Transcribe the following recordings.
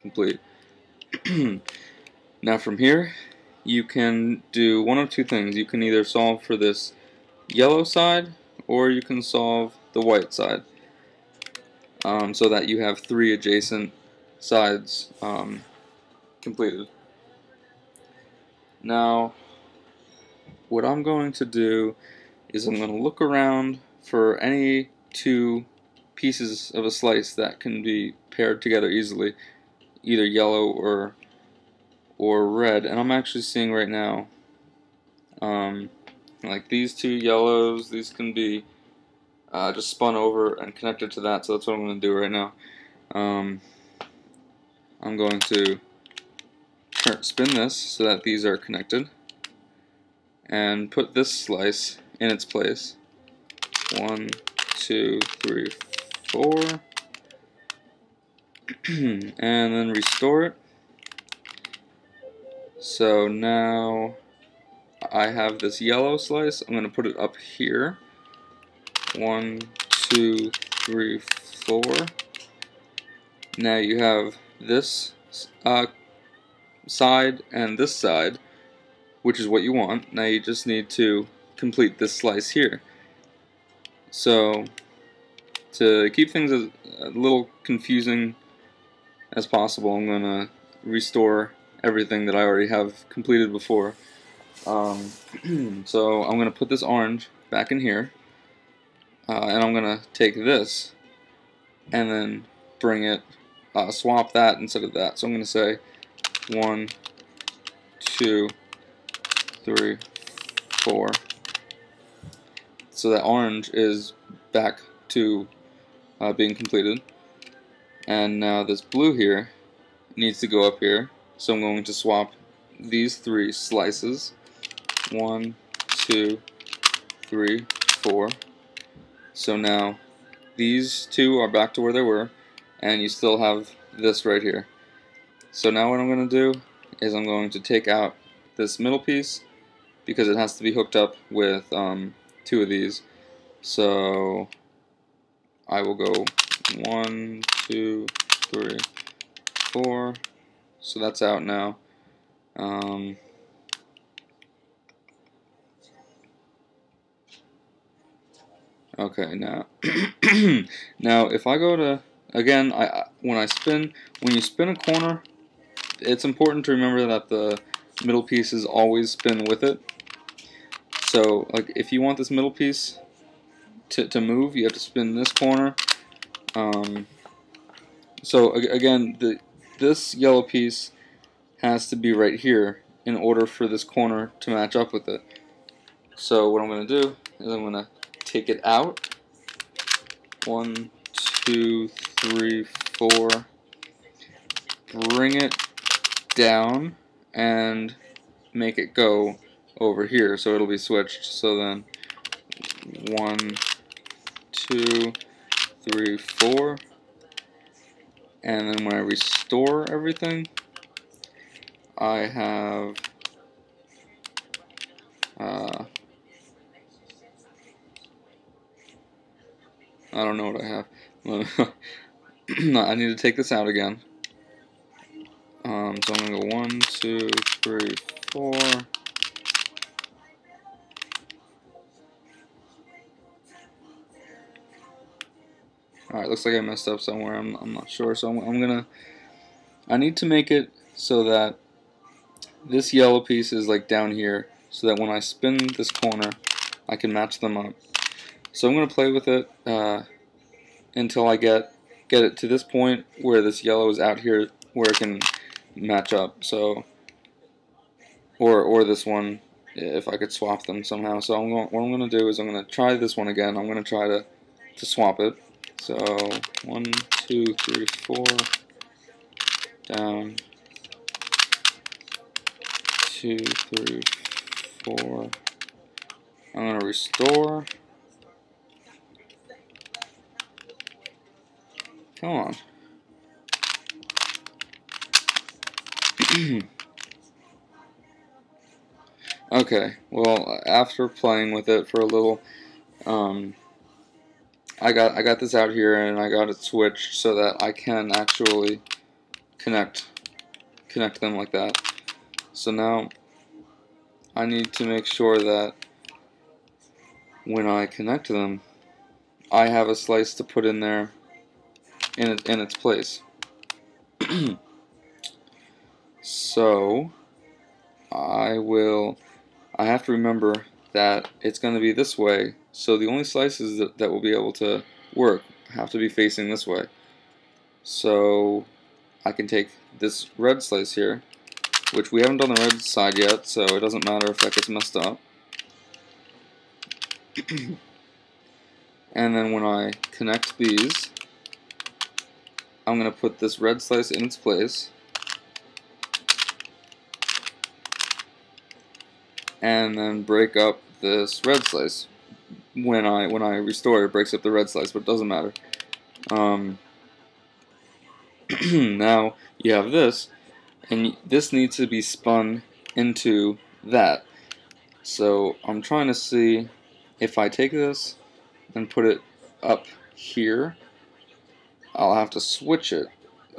complete. Now from here, you can do one of two things. You can either solve for this yellow side, or you can solve the white side, so that you have three adjacent sides completed. Now, what I'm going to do is I'm going to look around for any two pieces of a slice that can be paired together easily, either yellow or red, and I'm actually seeing right now, like these two yellows, these can be just spun over and connected to that, so that's what I'm going to do right now. I'm going to spin this so that these are connected, and put this slice in its place. 1, 2, 3, 4, and then restore it. So now I have this yellow slice. I'm going to put it up here. 1, 2, 3, 4. Now you have this side and this side, which is what you want. Now you just need to complete this slice here. So to keep things as a little confusing as possible, I'm going to restore everything that I already have completed before. So I'm going to put this orange back in here, and I'm going to take this and then bring it, swap that instead of that. So I'm going to say 1, 2, 3, 4. So that orange is back to being completed. And now this blue here needs to go up here. So I'm going to swap these three slices. 1, 2, 3, 4. So now these two are back to where they were, and you still have this right here. So now what I'm going to do is I'm going to take out this middle piece, because it has to be hooked up with two of these. So I will go 1, 2, 3, 4. So that's out now. Okay, now now if I go to, again, when you spin a corner, it's important to remember that the middle pieces always spin with it. So like if you want this middle piece to move, you have to spin this corner. So again, this yellow piece has to be right here in order for this corner to match up with it. So what I'm going to do is I'm going to take it out. 1, 2, 3, 4. Bring it down and make it go over here, so it'll be switched. So then 1, 2, 3, 4. And then when I restore everything, I have I don't know what I have. I need to take this out again. So I'm going to go 1, 2, 3, 4. Alright, looks like I messed up somewhere. I'm not sure. So I need to make it so that this yellow piece is like down here, so that when I spin this corner, I can match them up. So I'm going to play with it until I get it to this point where this yellow is out here where it can match up. So, or this one, if I could swap them somehow. So what I'm going to do is I'm going to try this one again. I'm going to try to swap it. So 1, 2, 3, 4, down, 2, 3, 4. I'm going to restore. Come on. Okay, well, after playing with it for a little, I got this out here and I got it switched so that I can actually connect them like that. So now I need to make sure that when I connect them, I have a slice to put in there in its place. So I have to remember that it's going to be this way, so the only slices that will be able to work have to be facing this way. So I can take this red slice here, which we haven't done the red side yet, so it doesn't matter if that gets messed up. And then when I connect these, I'm going to put this red slice in its place, and then break up this red slice. When I restore, it breaks up the red slice, but it doesn't matter. Now you have this, and this needs to be spun into that. So I'm trying to see if I take this and put it up here, I'll have to switch it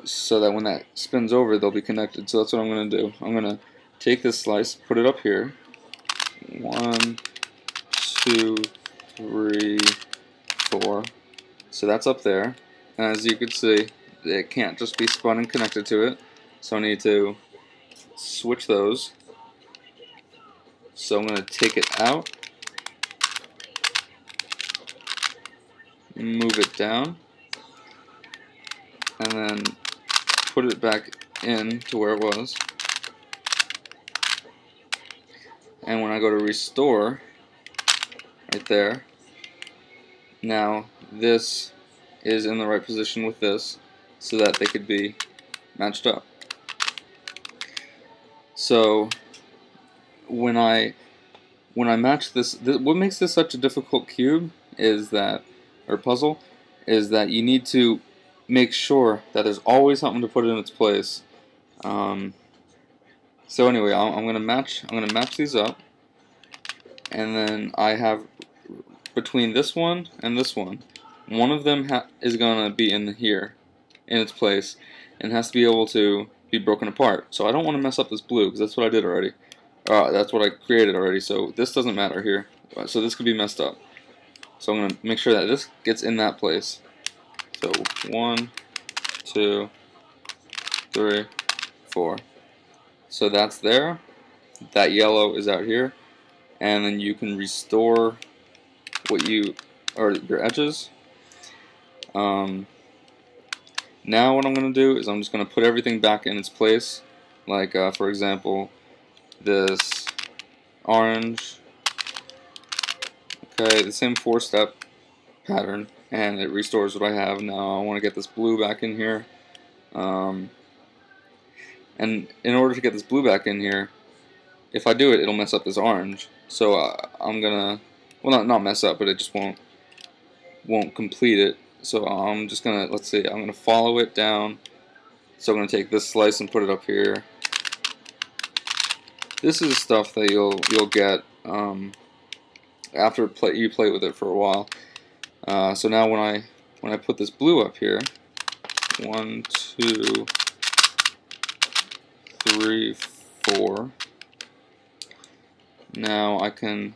so that when that spins over, they'll be connected. So that's what I'm going to do. I'm going to take this slice, put it up here. 1, 2, 3, 4. So that's up there. And as you can see, it can't just be spun and connected to it. So I need to switch those. So I'm going to take it out, move it down, and then put it back in to where it was. And when I go to restore, right there, now this is in the right position with this, so that they could be matched up. So when I match this, what makes this such a difficult cube is that, or puzzle, is that you need to make sure that there's always something to put it in its place. So anyway, I'm gonna match these up, and then I have between this one and this one of them is gonna be in here, in its place, and has to be able to be broken apart. So I don't want to mess up this blue because that's what I did already. That's what I created already. So this doesn't matter here. So this could be messed up. So I'm gonna make sure that this gets in that place. So 1, 2, 3, 4. So that's there. That yellow is out here, and then you can restore your edges. Now what I'm going to do is I'm just going to put everything back in its place. Like for example, this orange. Okay, the same 4-step pattern, and it restores what I have. Now I want to get this blue back in here. And in order to get this blue back in here, if I do it, it'll mess up this orange. So I'm gonna, well, not mess up, but it just won't complete it. So I'm just gonna, let's see, I'm gonna follow it down. So I'm gonna take this slice and put it up here. This is stuff that you'll get after you play with it for a while. So now when I put this blue up here, 1, 2, 3, 4. Now I can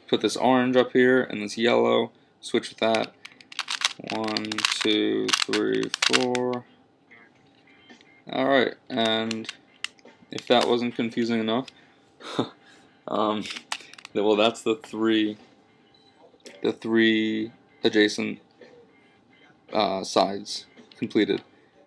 put this orange up here and this yellow, switch with that. 1, 2, 3, 4. Alright, and if that wasn't confusing enough, well, that's the three adjacent sides completed.